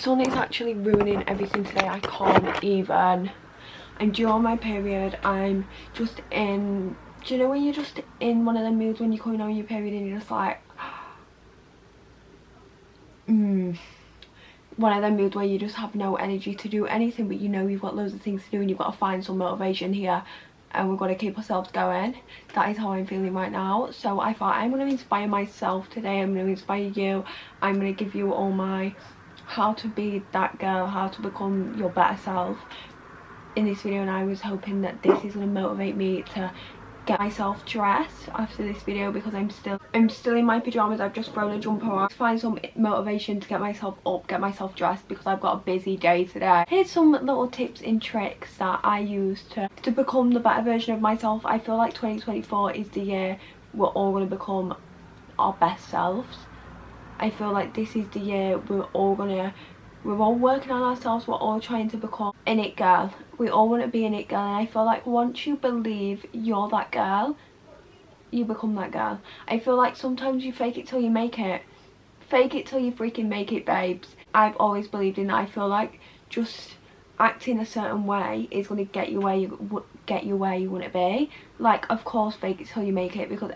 sun is actually ruining everything today. I can't even. I'm due on my period. I'm just in, do you know when you're just in one of the moods when you're coming on your period and you're just like one of them moods where you just have no energy to do anything, but you know you've got loads of things to do and you've got to find some motivation here, and we've got to keep ourselves going. That is how I'm feeling right now. So I thought I'm going to inspire myself today. I'm going to inspire you. I'm going to give you all my how to be that girl, how to become your better self in this video, and I was hoping that this is going to motivate me to get myself dressed after this video, because I'm still in my pajamas. I've just thrown a jumper on, find some motivation to get myself up, get myself dressed, because I've got a busy day today. Here's some little tips and tricks that I use to become the better version of myself. I feel like 2024 is the year we're all going to become our best selves. I feel like this is the year we're all working on ourselves. We're all trying to become an it girl. We all want to be an it girl, and I feel like once you believe you're that girl, you become that girl. I feel like sometimes you fake it till you make it. Fake it till you freaking make it, babes. I've always believed in that. I feel like just acting a certain way is going to get you where you want to be. Like, of course, fake it till you make it, because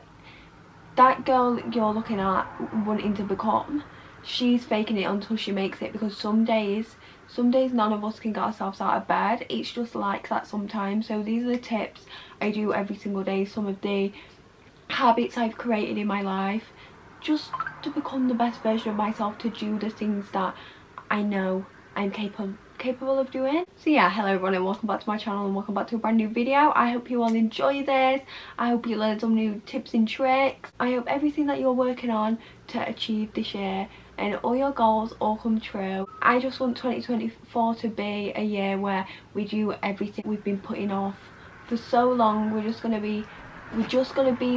that girl you're looking at wanting to become, she's faking it until she makes it, because some days none of us can get ourselves out of bed. It's just like that sometimes. So these are the tips I do every single day, some of the habits I've created in my life just to become the best version of myself, to do the things that I know I'm capable of doing. So yeah, hello everyone and welcome back to my channel, and welcome back to a brand new video. I hope you all enjoy this. I hope you learn some new tips and tricks. I hope everything that you're working on to achieve this year and all your goals all come true. I just want 2024 to be a year where we do everything we've been putting off for so long. We're just gonna be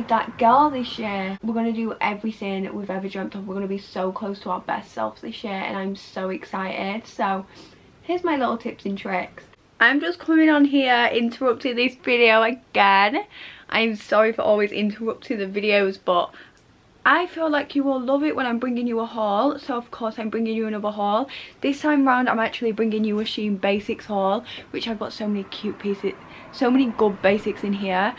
that girl this year. We're gonna do everything we've ever dreamt of. We're gonna be so close to our best selves this year, and I'm so excited. So here's my little tips and tricks. I'm just coming on here interrupting this video again. I'm sorry for always interrupting the videos, but I feel like you will love it when I'm bringing you a haul, so of course I'm bringing you another haul. This time round I'm actually bringing you a Shein basics haul, which I've got so many cute pieces, so many good basics in here.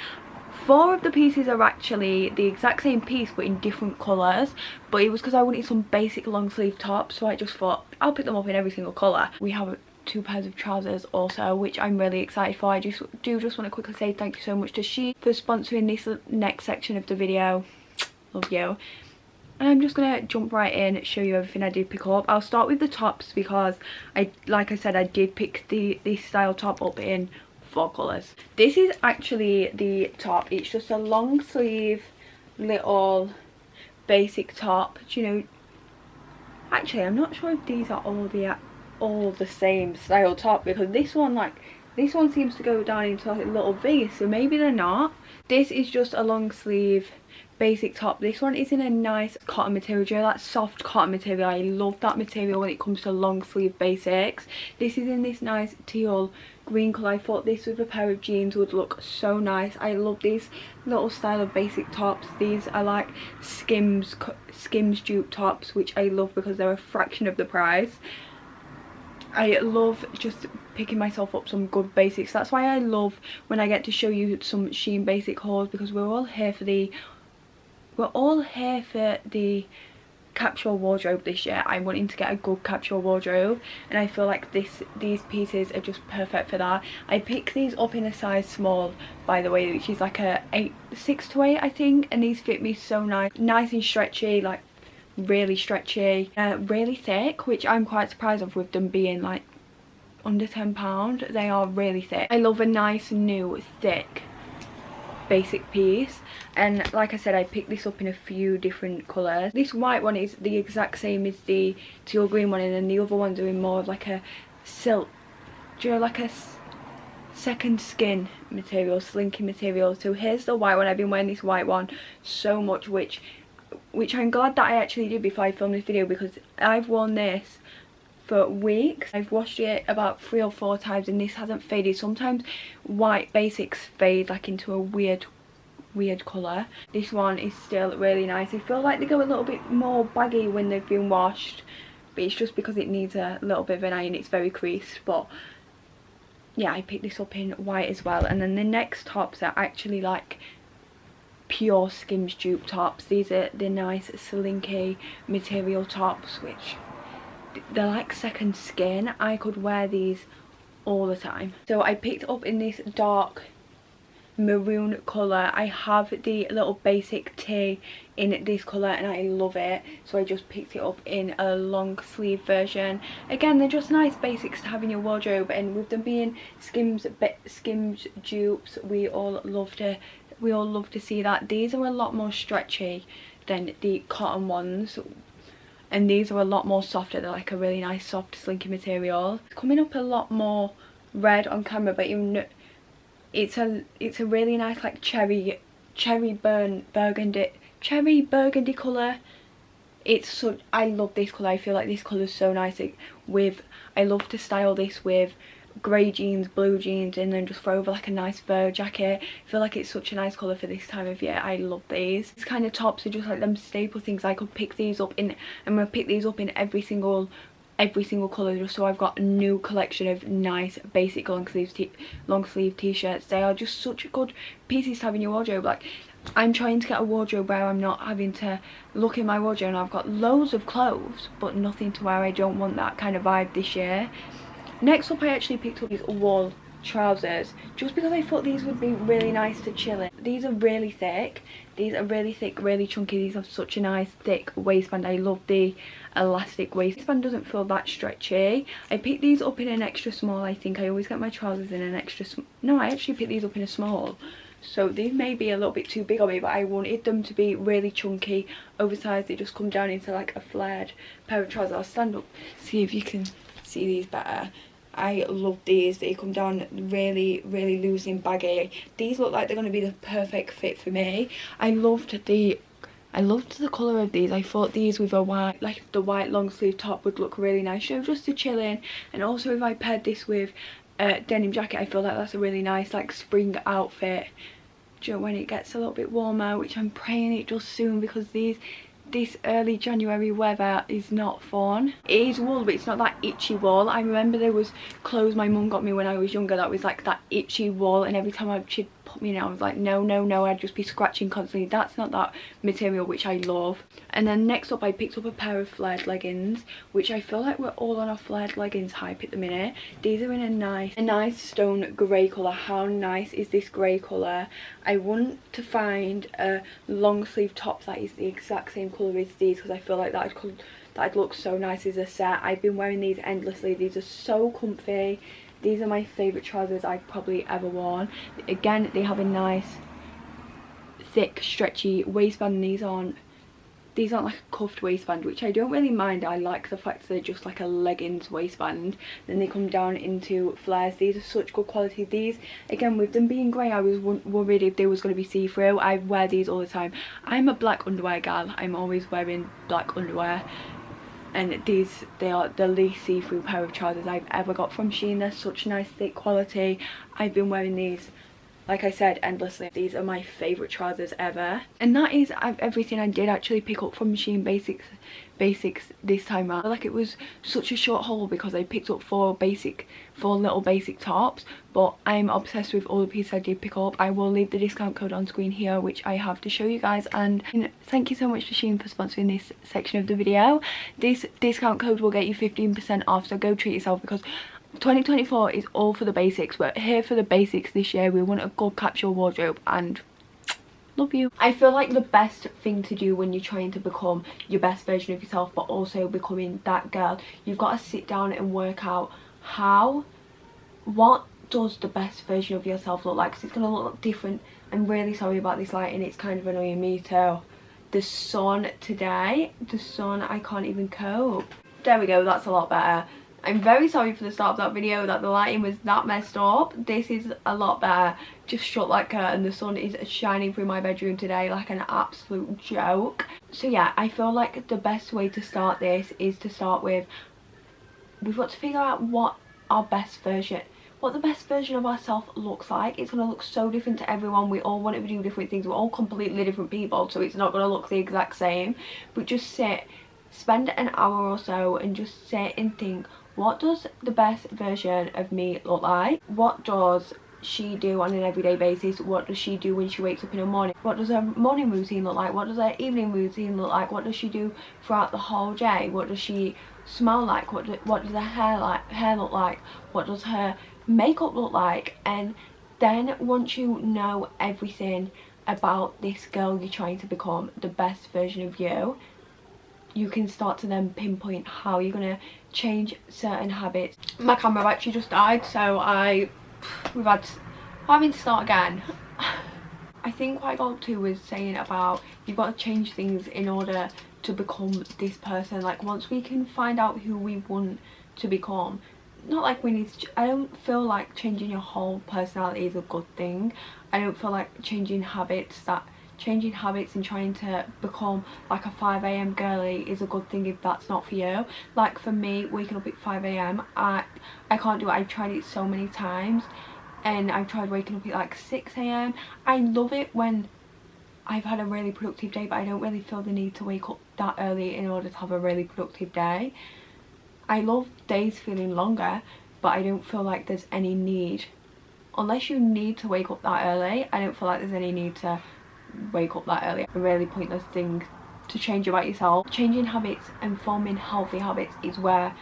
4 of the pieces are actually the exact same piece but in different colours, but it was because I wanted some basic long sleeve tops, so I just thought I'll pick them up in every single colour. We have 2 pairs of trousers also, which I'm really excited for. I just want to quickly say thank you so much to Shein for sponsoring this next section of the video. Love you. And I'm just gonna jump right in, show you everything I did pick up. I'll start with the tops because like I said, I did pick this style top up in 4 colours. This is actually the top. It's just a long sleeve little basic top. Do you know, actually I'm not sure if these are all the same style top, because this one seems to go down into a little V, so maybe they're not. This is just a long sleeve basic top. This one is in a nice cotton material, you know, that soft cotton material. I love that material when it comes to long sleeve basics. This is in this nice teal green colour. I thought this with a pair of jeans would look so nice. I love these little style of basic tops. These are like Skims dupe tops, which I love because they're a fraction of the price. I love just picking myself up some good basics. That's why I love when I get to show you some Shein basic hauls, because we're all here for the capsule wardrobe this year. I'm wanting to get a good capsule wardrobe, and I feel like these pieces are just perfect for that. I picked these up in a size small, by the way, which is like a 6 to 8 I think, and these fit me so nice and stretchy, like really stretchy, really thick, which I'm quite surprised of with them being like under £10. They are really thick. I love a nice new thick basic piece, and like I said, I picked this up in a few different colours. This white one is the exact same as the teal green one, and then the other one's doing more of like a silk, do you know, like a second skin material, slinky material. So here's the white one. I've been wearing this white one so much, which I'm glad that I actually did before I filmed this video, because I've worn this for weeks. I've washed it about 3 or 4 times and this hasn't faded. Sometimes white basics fade like into a weird colour. This one is still really nice. I feel like they go a little bit more baggy when they've been washed, but it's just because it needs a little bit of an iron. It's very creased, but yeah, I picked this up in white as well. And then the next tops are actually like pure Skims dupe tops. These are the nice slinky material tops, which they're like second skin. I could wear these all the time. So I picked up in this dark maroon colour. I have the little basic tee in this colour and I love it, so I just picked it up in a long sleeve version. Again, they're just nice basics to have in your wardrobe, and with them being Skims dupes, we all love to see that. These are a lot more stretchy than the cotton ones, and these are a lot more softer. They're like a really nice soft slinky material. It's coming up a lot more red on camera, but even it's a really nice like cherry burgundy colour. I love this colour. I feel like this colour is so nice. I love to style this with grey jeans, blue jeans, and then just throw over like a nice fur jacket. I feel like it's such a nice colour for this time of year. I love these. These kind of tops are just like them staple things. I could pick these up in, I'm going to pick these up in every single colour, just so I've got a new collection of nice basic long sleeve t-shirts. They are just such good pieces to have in your wardrobe. Like, I'm trying to get a wardrobe where I'm not having to look in my wardrobe and I've got loads of clothes but nothing to wear. I don't want that kind of vibe this year. Next up, I actually picked up these wool trousers just because I thought these would be really nice to chill in. These are really thick, really chunky. These have such a nice thick waistband. I love the elastic waistband, doesn't feel that stretchy. I picked these up in an extra small. I think I always get my trousers in an extra no, I actually picked these up in a small, so these may be a little bit too big on me, but I wanted them to be really chunky, oversized. They just come down into like a flared pair of trousers. I'll stand up, see if you can see these better. I love these. They come down really loose and baggy. These look like they're going to be the perfect fit for me. I loved the colour of these. I thought these with a white, like the white long sleeve top, would look really nice, so just to chill in. And also if I paired this with a denim jacket, I feel like that's a really nice like spring outfit, you know, when it gets a little bit warmer, which I'm praying it does soon, because this early January weather is not fun. It is wool, but it's not that itchy wool. I remember there was clothes my mum got me when I was younger that was like that itchy wool, and every time she'd put me in it, I was like no, I'd just be scratching constantly. That's not that material, which I love. And then next up, I picked up a pair of flared leggings, which I feel like we're all on a flared leggings hype at the minute. These are in a nice stone grey colour. How nice is this grey colour? I want to find a long sleeve top that is the exact same colour as these, because I feel like that'd look so nice as a set. I've been wearing these endlessly. These are so comfy. These are my favourite trousers I've probably ever worn. Again, they have a nice thick stretchy waistband. These aren't like a cuffed waistband, which I don't really mind. I like the fact that they're just like a leggings waistband. Then they come down into flares. These are such good quality. These, again, with them being grey, I was worried if they was going to be see-through. I wear these all the time. I'm a black underwear gal. I'm always wearing black underwear. And these, they are the least see-through pair of trousers I've ever got from Shein. They're such nice thick quality. I've been wearing these, like I said, endlessly. These are my favourite trousers ever. And that is everything I did actually pick up from Shein basics this time out. Like, it was such a short haul because I picked up four little basic tops, but I'm obsessed with all the pieces I did pick up. I will leave the discount code on screen here, which I have to show you guys. And thank you so much for Shein for sponsoring this section of the video. This discount code will get you 15% off, so go treat yourself, because 2024 is all for the basics. We're here for the basics this year. We want a good capsule wardrobe, and love you. I feel like the best thing to do when you're trying to become your best version of yourself, but also becoming that girl, you've got to sit down and work out what does the best version of yourself look like, because it's going to look different. I'm really sorry about this lighting, it's kind of annoying me too. The sun today, I can't even cope. There we go, that's a lot better. I'm very sorry for the start of that video that the lighting was that messed up. This is a lot better. Just shut that curtain. The sun is shining through my bedroom today like an absolute joke. So yeah, I feel like the best way to start this is to start with, we've got to figure out what the best version of ourselves looks like. It's going to look so different to everyone. We all want to do different things. We're all completely different people, so it's not going to look the exact same. But just sit spend an hour or so and just sit and think, what does the best version of me look like? What does she do on an everyday basis? What does she do when she wakes up in the morning? What does her morning routine look like? What does her evening routine look like? What does she do throughout the whole day? What does she smell like? What does her hair look like? What does her makeup look like? And then once you know everything about this girl you're trying to become, the best version of you, you can start to then pinpoint how you're gonna change certain habits. My camera actually just died, so we're having to start again. I think what I got to was saying about you've got to change things in order to become this person. Like, once we can find out who we want to become, not like we need to, I don't feel like changing your whole personality is a good thing. I don't feel like changing habits and trying to become like a 5 a.m. girly is a good thing if that's not for you. Like, for me, waking up at 5 a.m, I can't do it. I've tried it so many times, and I've tried waking up at like 6 a.m. I love it when I've had a really productive day, but I don't really feel the need to wake up that early in order to have a really productive day. I love days feeling longer, but I don't feel like there's any need, unless you need to wake up that early. I don't feel like there's any need to wake up that early. A really pointless thing to change about yourself. Changing habits and forming healthy habits is what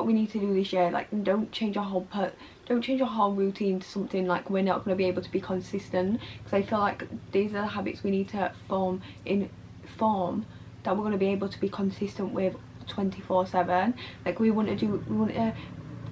we need to do this year. Like, don't change your whole routine to something like we're not going to be able to be consistent, because I feel like these are the habits we need to form that we're going to be able to be consistent with 24/7. Like, we want to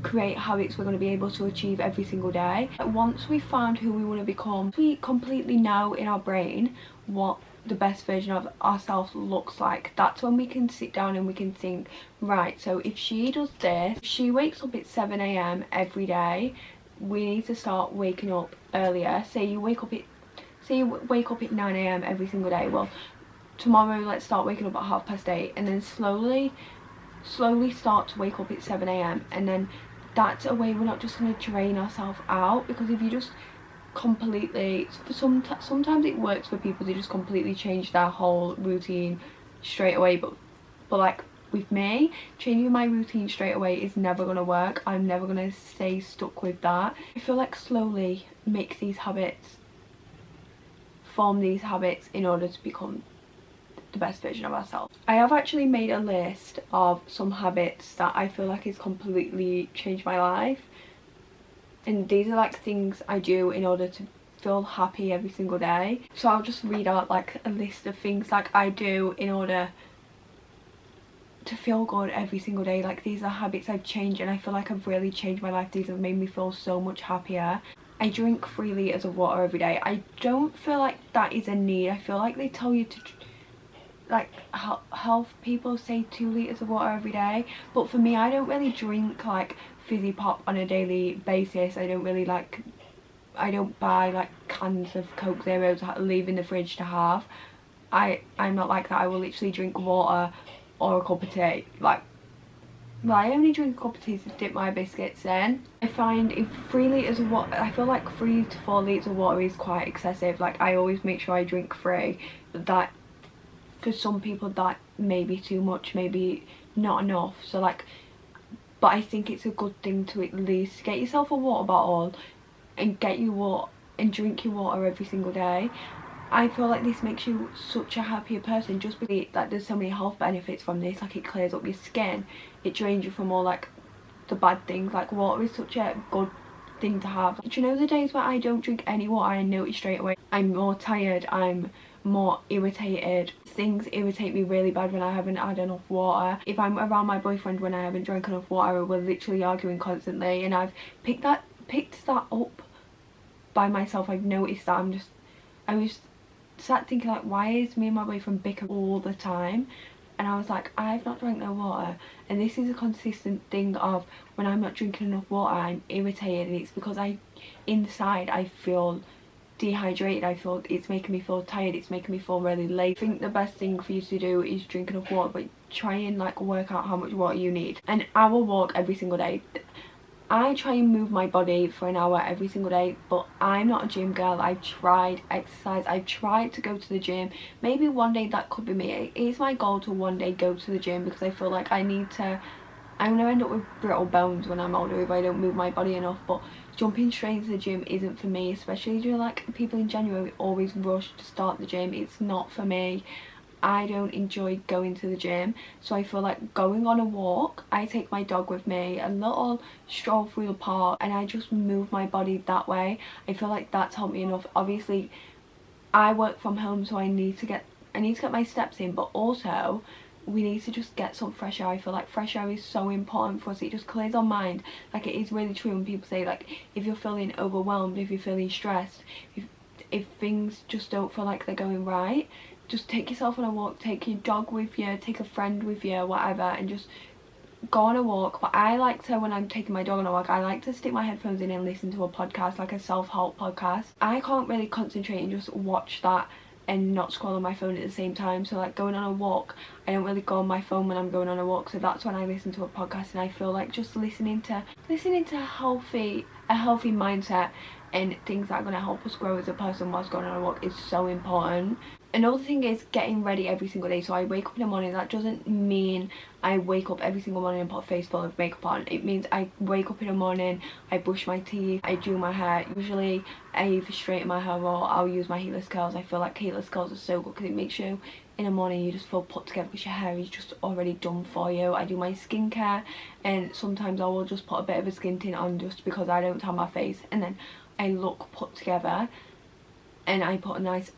create habits we're going to be able to achieve every single day. Once we found who we want to become, we completely know in our brain what the best version of ourselves looks like. That's when we can sit down and we can think, right, so if she does this, if she wakes up at 7 a.m. every day, we need to start waking up earlier. Say you wake up at 9 a.m. every single day. Well, tomorrow let's start waking up at 8:30, and then slowly start to wake up at 7 a.m. and then that's a way we're not just going to drain ourselves out. Because if you just completely, sometimes it works for people to just completely change their whole routine straight away, but like with me, changing my routine straight away is never going to work. I'm never going to stay stuck with that. I feel like slowly form these habits in order to become the best version of ourselves. I have actually made a list of some habits that I feel like has completely changed my life, and these are like things I do in order to feel happy every single day. So I'll just read out like a list of things like I do in order to feel good every single day. Like, these are habits I've changed and I feel like I've really changed my life. These have made me feel so much happier. I drink 3 litres of water every day. I don't feel like that is a need. I feel like they tell you to, like, health people say 2 litres of water every day, but for me, I don't really drink like fizzy pop on a daily basis. I don't buy like cans of Coke Zeros to leave in the fridge to have. I'm not like that. I will literally drink water or a cup of tea. Like, well, I only drink a cup of tea to dip my biscuits in. I find if 3 litres of water, I feel like 3 to 4 litres of water is quite excessive. Like, I always make sure I drink 3, but that, for some people, that may be too much, maybe not enough. So like, but I think it's a good thing to at least get yourself a water bottle and drink your water every single day. I feel like this makes you such a happier person, just because like there's so many health benefits from this. Like, it clears up your skin, it drains you from all like the bad things. Like, water is such a good thing to have. Do you know the days where I don't drink any water, I notice straight away I'm more tired, I'm more irritated. Things irritate me really bad when I haven't had enough water. If I'm around my boyfriend when I haven't drank enough water, we're literally arguing constantly, and I've picked that up by myself. I've noticed that I was sat thinking, like, why is me and my boyfriend bicker all the time? And I was like, I've not drank no water, and this is a consistent thing of when I'm not drinking enough water, I'm irritated, and it's because inside I feel dehydrated. I feel it's making me feel tired, it's making me feel really late. I think the best thing for you to do is drink enough water, but try and like work out how much water you need. An hour walk every single day. I try and move my body for an hour every single day, but I'm not a gym girl. I've tried exercise, I've tried to go to the gym. Maybe one day that could be me. It is my goal to one day go to the gym, because I feel like I'm gonna end up with brittle bones when I'm older if I don't move my body enough. But jumping straight into the gym isn't for me, especially during like people in January always rush to start the gym. It's not for me. I don't enjoy going to the gym, so I feel like going on a walk, I take my dog with me, a little stroll through the park, and I just move my body that way. I feel like that's helped me enough. Obviously I work from home, so I need to get my steps in, but also we need to just get some fresh air. I feel like fresh air is so important for us. It just clears our mind. Like, it is really true when people say, like, if you're feeling overwhelmed, if you're feeling stressed, if things just don't feel like they're going right, just take yourself on a walk, take your dog with you, take a friend with you, whatever, and just go on a walk. But I like to, when I'm taking my dog on a walk, I like to stick my headphones in and listen to a podcast, like a self-help podcast. I can't really concentrate and just watch that and not scroll on my phone at the same time. So like going on a walk, I don't really go on my phone when I'm going on a walk, so that's when I listen to a podcast. And I feel like just listening to a healthy mindset and things that are going to help us grow as a person whilst going on a walk is so important. Another thing is getting ready every single day. So I wake up in the morning. That doesn't mean I wake up every single morning and put a face full of makeup on. It means I wake up in the morning, I brush my teeth, I do my hair. Usually I either straighten my hair or I'll use my heatless curls. I feel like heatless curls are so good because it makes you, in the morning, you just feel put together because your hair is just already done for you. I do my skincare, and sometimes I will just put a bit of a skin tint on just because I don't tan my face, and then I look put together and I put a nice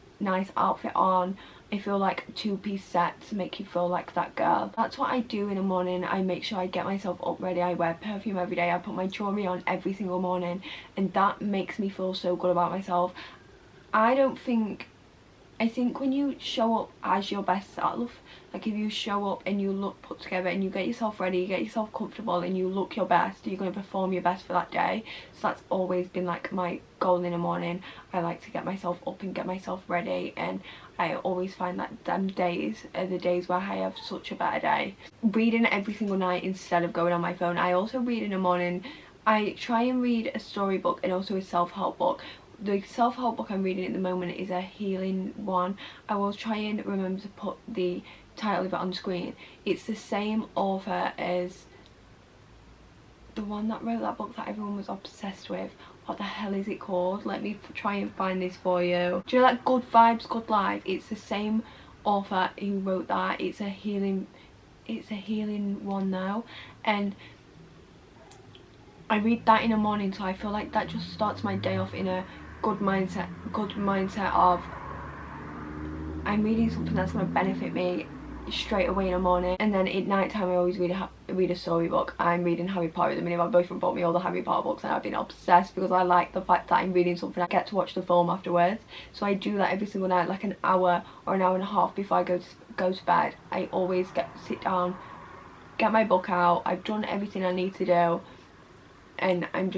outfit on. I feel like two-piece sets make you feel like that girl. That's what I do in the morning. I make sure I get myself up ready. I wear perfume every day. I put my jewellery on every single morning, and that makes me feel so good about myself. I think when you show up as your best self, like if you show up and you look put together and you get yourself ready, you get yourself comfortable and you look your best, you're going to perform your best for that day. So that's always been like my goal in the morning. I like to get myself up and get myself ready, and I always find that them days are the days where I have such a better day. Reading every single night instead of going on my phone. I also read in the morning. I try and read a storybook and also a self-help book. The self-help book I'm reading at the moment is a healing one. I will try and remember to put the title of it on screen. It's the same author as the one that wrote that book that everyone was obsessed with. What the hell is it called? Let me try and find this for you. Do you know, like, Good Vibes, Good Life? It's the same author who wrote that. It's a healing one now, and I read that in the morning, so I feel like that just starts my day off in a good mindset of I'm reading something that's going to benefit me straight away in the morning. And then at night time I always read a storybook. I'm reading Harry Potter at the minute. My boyfriend bought me all the Harry Potter books and I've been obsessed because I like the fact that I'm reading something I get to watch the film afterwards. So I do that every single night, like an hour or an hour and a half before I go to bed. I always sit down, get my book out, I've done everything I need to do, and it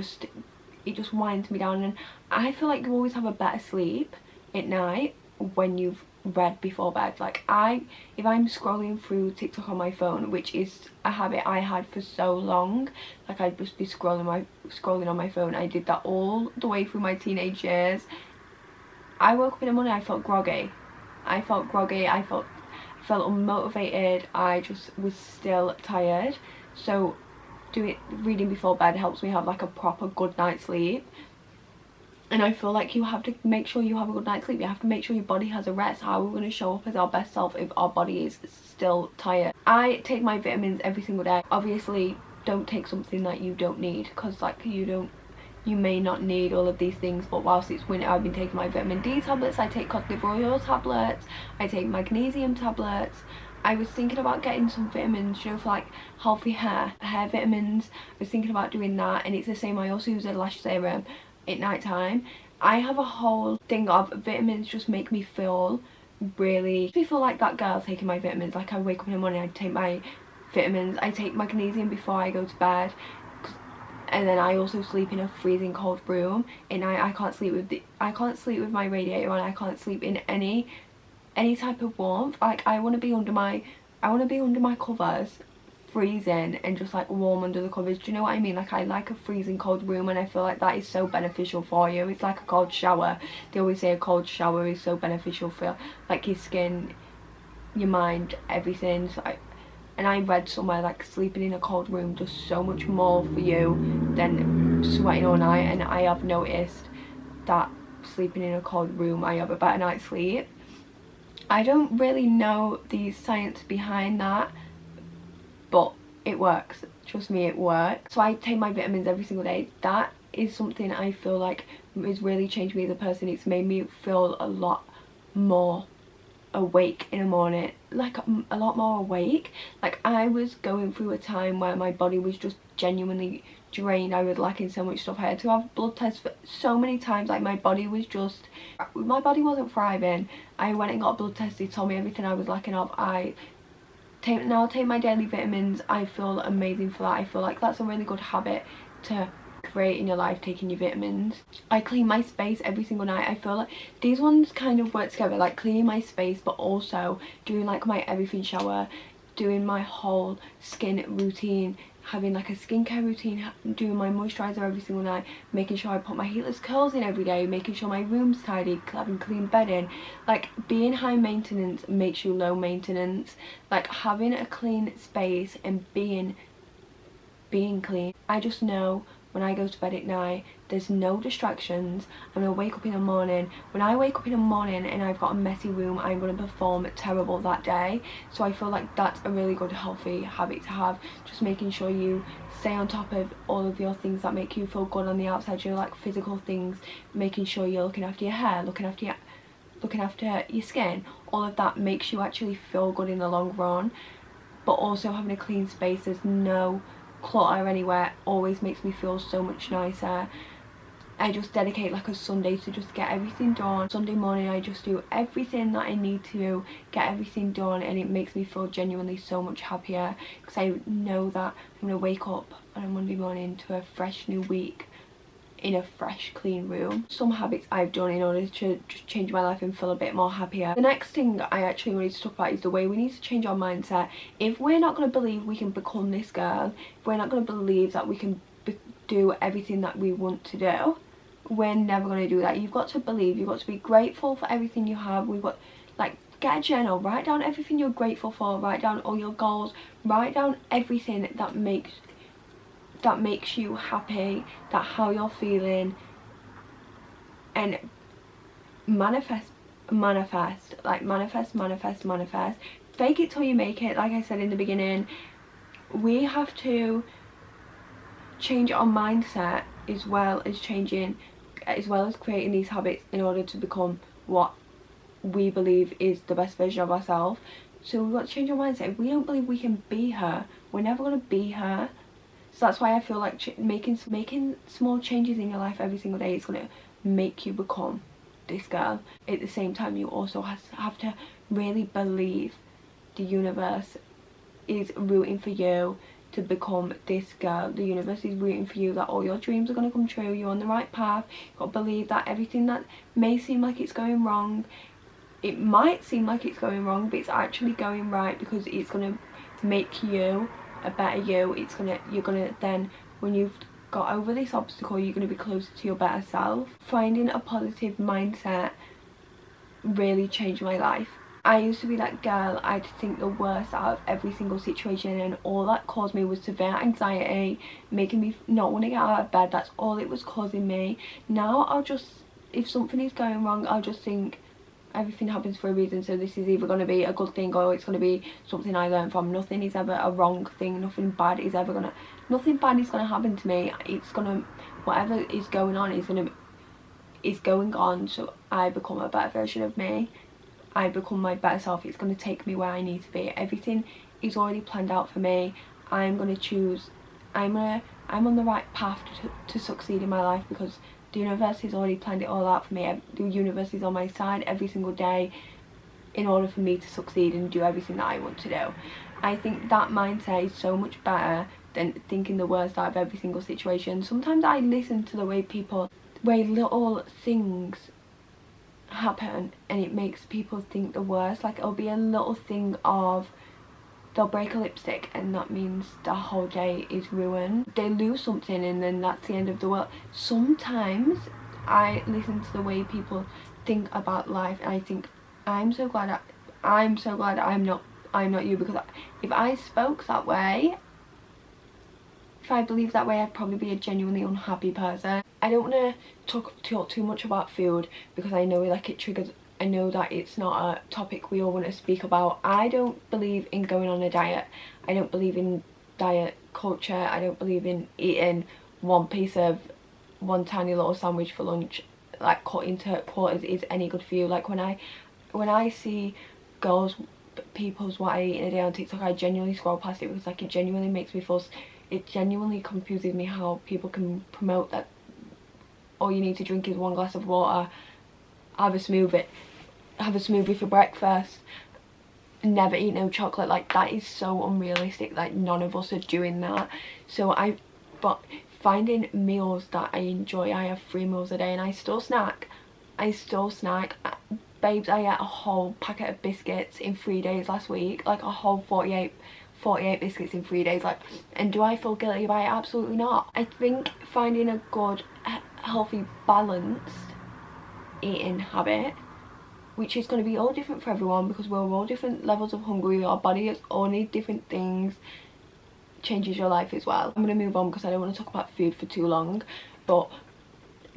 just winds me down. And I feel like you always have a better sleep at night when you've read before bed. Like, if I'm scrolling through TikTok on my phone, which is a habit I had for so long, like I'd just be scrolling on my phone. I did that all the way through my teenage years. I woke up in the morning, I felt groggy, I felt unmotivated, I just was still tired. So reading before bed helps me have like a proper good night's sleep. And I feel like you have to make sure you have a good night's sleep. You have to make sure your body has a rest. How are we going to show up as our best self if our body is still tired? I take my vitamins every single day. Obviously, don't take something that you don't need, because like you may not need all of these things. But whilst it's winter, I've been taking my vitamin D tablets, I take cod liver oil tablets, I take magnesium tablets. I was thinking about getting some vitamins, you know, for like healthy hair vitamins. I was thinking about doing that, and it's the same. I also use a lash serum at night time. I have a whole thing of vitamins just make me feel like that girl taking my vitamins. Like, I wake up in the morning, I take my vitamins, I take magnesium before I go to bed, and then I also sleep in a freezing cold room. At night I can't sleep with my radiator on. I can't sleep in any type of warmth. Like, I want to be under my covers freezing and just like warm under the covers. Do you know what I mean? Like, I like a freezing cold room, and I feel like that is so beneficial for you. It's like a cold shower. They always say a cold shower is so beneficial for like your skin, your mind, everything. So and I read somewhere like sleeping in a cold room does so much more for you than sweating all night, and I have noticed that sleeping in a cold room I have a better night's sleep. I don't really know the science behind that, but it works. Trust me, it works. So I take my vitamins every single day. That is something I feel like has really changed me as a person. It's made me feel a lot more awake in the morning, like a lot more awake. Like, I was going through a time where my body was just genuinely drained. I was lacking so much stuff. I had to have blood tests for so many times. Like, my body wasn't thriving. I went and got a blood test. They told me everything I was lacking of. Now take my daily vitamins. I feel amazing for that. I feel like that's a really good habit to create in your life, taking your vitamins. I clean my space every single night. I feel like these ones kind of work together, like cleaning my space but also doing like my everything shower, doing my whole skin routine, having like a skincare routine, doing my moisturizer every single night, making sure I put my heatless curls in every day, making sure my room's tidy, having clean bedding. Like, being high maintenance makes you low maintenance. Like, having a clean space and being clean. I just know when I go to bed at night, there's no distractions. I'm gonna wake up in the morning. When I wake up in the morning and I've got a messy room, I'm gonna perform terrible that day. So I feel like that's a really good healthy habit to have. Just making sure you stay on top of all of your things that make you feel good on the outside, your like physical things, making sure you're looking after your hair, looking after your skin. All of that makes you actually feel good in the long run. But also having a clean space, there's no clutter anywhere, always makes me feel so much nicer. I just dedicate like a Sunday to just get everything done. Sunday morning I just do everything that I need to get everything done, and it makes me feel genuinely so much happier because I know that I'm gonna wake up on a Monday morning to a fresh new week in a fresh clean room. Some habits I've done in order to just change my life and feel a bit more happier. The next thing I actually wanted to talk about is the way we need to change our mindset. If we're not going to believe we can become this girl, if we're not going to believe that we can do everything that we want to do, we're never going to do that. You've got to believe, you've got to be grateful for everything you have. We've got, like, get a journal, write down everything you're grateful for, write down all your goals, write down everything that makes you happy, that how you're feeling, and manifest. Fake it till you make it. Like I said in the beginning, we have to change our mindset as well as creating these habits in order to become what we believe is the best version of ourselves. So we've got to change our mindset. If we don't believe we can be her, we're never going to be her. So that's why I feel like making small changes in your life every single day is going to make you become this girl. At the same time, you also have to really believe the universe is rooting for you to become this girl. The universe is rooting for you, that all your dreams are going to come true. You're on the right path. You've got to believe that everything that may seem like it's going wrong, it might seem like it's going wrong, but it's actually going right, because it's going to make you a better you. You're gonna then, when you've got over this obstacle, you're gonna be closer to your better self. Finding a positive mindset really changed my life. I used to be that girl, I'd think the worst out of every single situation, and all that caused me was severe anxiety, making me not want to get out of bed. That's all it was causing me. Now I'll just, if something is going wrong, I'll just think everything happens for a reason, so this is either going to be a good thing or it's going to be something I learn from. Nothing is ever a wrong thing. Nothing bad is going to happen to me. It's gonna, whatever is going on is going on, so I become a better version of me. I become my better self. It's going to take me where I need to be. Everything is already planned out for me. I'm going to choose. I'm on the right path to succeed in my life, because the universe has already planned it all out for me. The universe is on my side every single day in order for me to succeed and do everything that I want to do. I think that mindset is so much better than thinking the worst out of every single situation. Sometimes I listen to the way little things happen and it makes people think the worst. Like, it'll be a little thing of they'll break a lipstick and that means the whole day is ruined. They lose something and then that's the end of the world. Sometimes I listen to the way people think about life and I think I'm so glad I'm not you, because if I spoke that way, if I believed that way, I'd probably be a genuinely unhappy person. I don't want to talk too much about food because I know like it triggers, I know that it's not a topic we all want to speak about. I don't believe in going on a diet. I don't believe in diet culture. I don't believe in eating one tiny little sandwich for lunch, like cut into quarters is any good for you. Like when I see people's what I eat in a day on TikTok, I genuinely scroll past it because like it genuinely makes me feel, it genuinely confuses me how people can promote that all you need to drink is 1 glass of water, have a smoothie for breakfast, never eat no chocolate. Like that is so unrealistic. Like none of us are doing that. So but finding meals that I enjoy, I have 3 meals a day and I still snack. Babes, I ate a whole packet of biscuits in 3 days last week, like a whole 48 biscuits in 3 days. Like, and do I feel guilty about it? Absolutely not. I think finding a good, healthy, balanced eating habit, which is going to be all different for everyone because we're all different levels of hungry, our bodies all need different things, changes your life as well. I'm going to move on because I don't want to talk about food for too long, but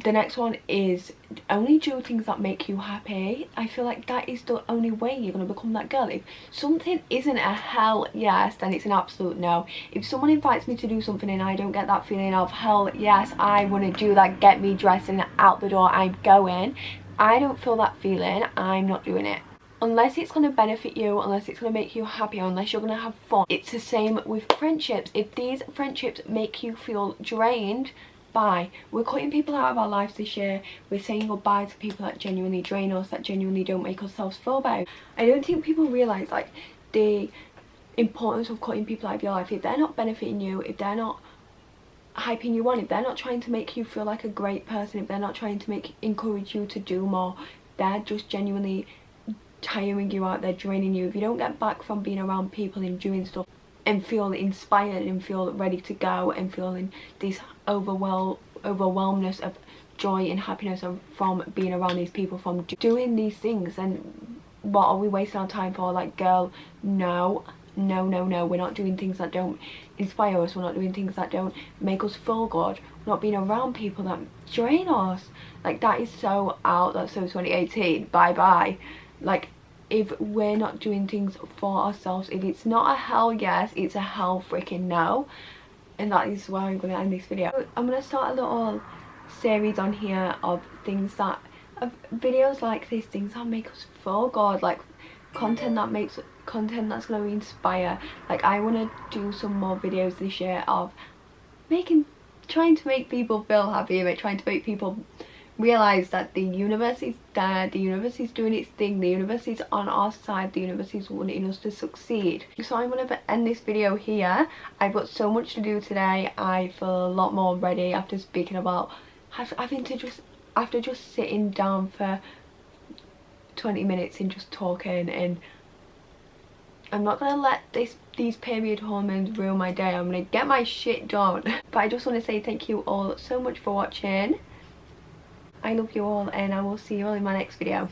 the next one is only do things that make you happy. I feel like that is the only way you're going to become that girl. If something isn't a hell yes, then it's an absolute no. If someone invites me to do something and I don't get that feeling of hell yes, I want to do that, get me dressed and out the door I'm going, I don't feel that feeling, I'm not doing it. Unless it's going to benefit you, unless it's going to make you happy, unless you're going to have fun. It's the same with friendships. If these friendships make you feel drained, bye. We're cutting people out of our lives this year. We're saying goodbye to people that genuinely drain us, that genuinely don't make ourselves feel better. I don't think people realise like the importance of cutting people out of your life. If they're not benefiting you, if they're not hyping you on, if they're not trying to make you feel like a great person, if they're not trying to encourage you to do more, they're just genuinely tiring you out, they're draining you. If you don't get back from being around people and doing stuff and feel inspired and feel ready to go and feeling this overwhelmness of joy and happiness from being around these people, from doing these things, then what are we wasting our time for? Like, girl, no, we're not doing things that don't inspire us, we're not doing things that don't make us feel good, we're not being around people that drain us. Like, that is so out, that's so 2018, bye. Like, if we're not doing things for ourselves, if it's not a hell yes, it's a hell freaking no. And that is where I'm going to end this video. I'm going to start a little series on here of things that, of videos like this, things that make us feel good, like content that's going to inspire. Like, I want to do some more videos this year of trying to make people feel happy, trying to make people realise that the universe is there, the universe is doing its thing, the universe is on our side, the universe is wanting us to succeed. So I'm going to end this video here. I've got so much to do today. I feel a lot more ready after speaking about after just sitting down for 20 minutes and just talking, and I'm not going to let these period hormones ruin my day. I'm going to get my shit done. But I just want to say thank you all so much for watching. I love you all and I will see you all in my next video.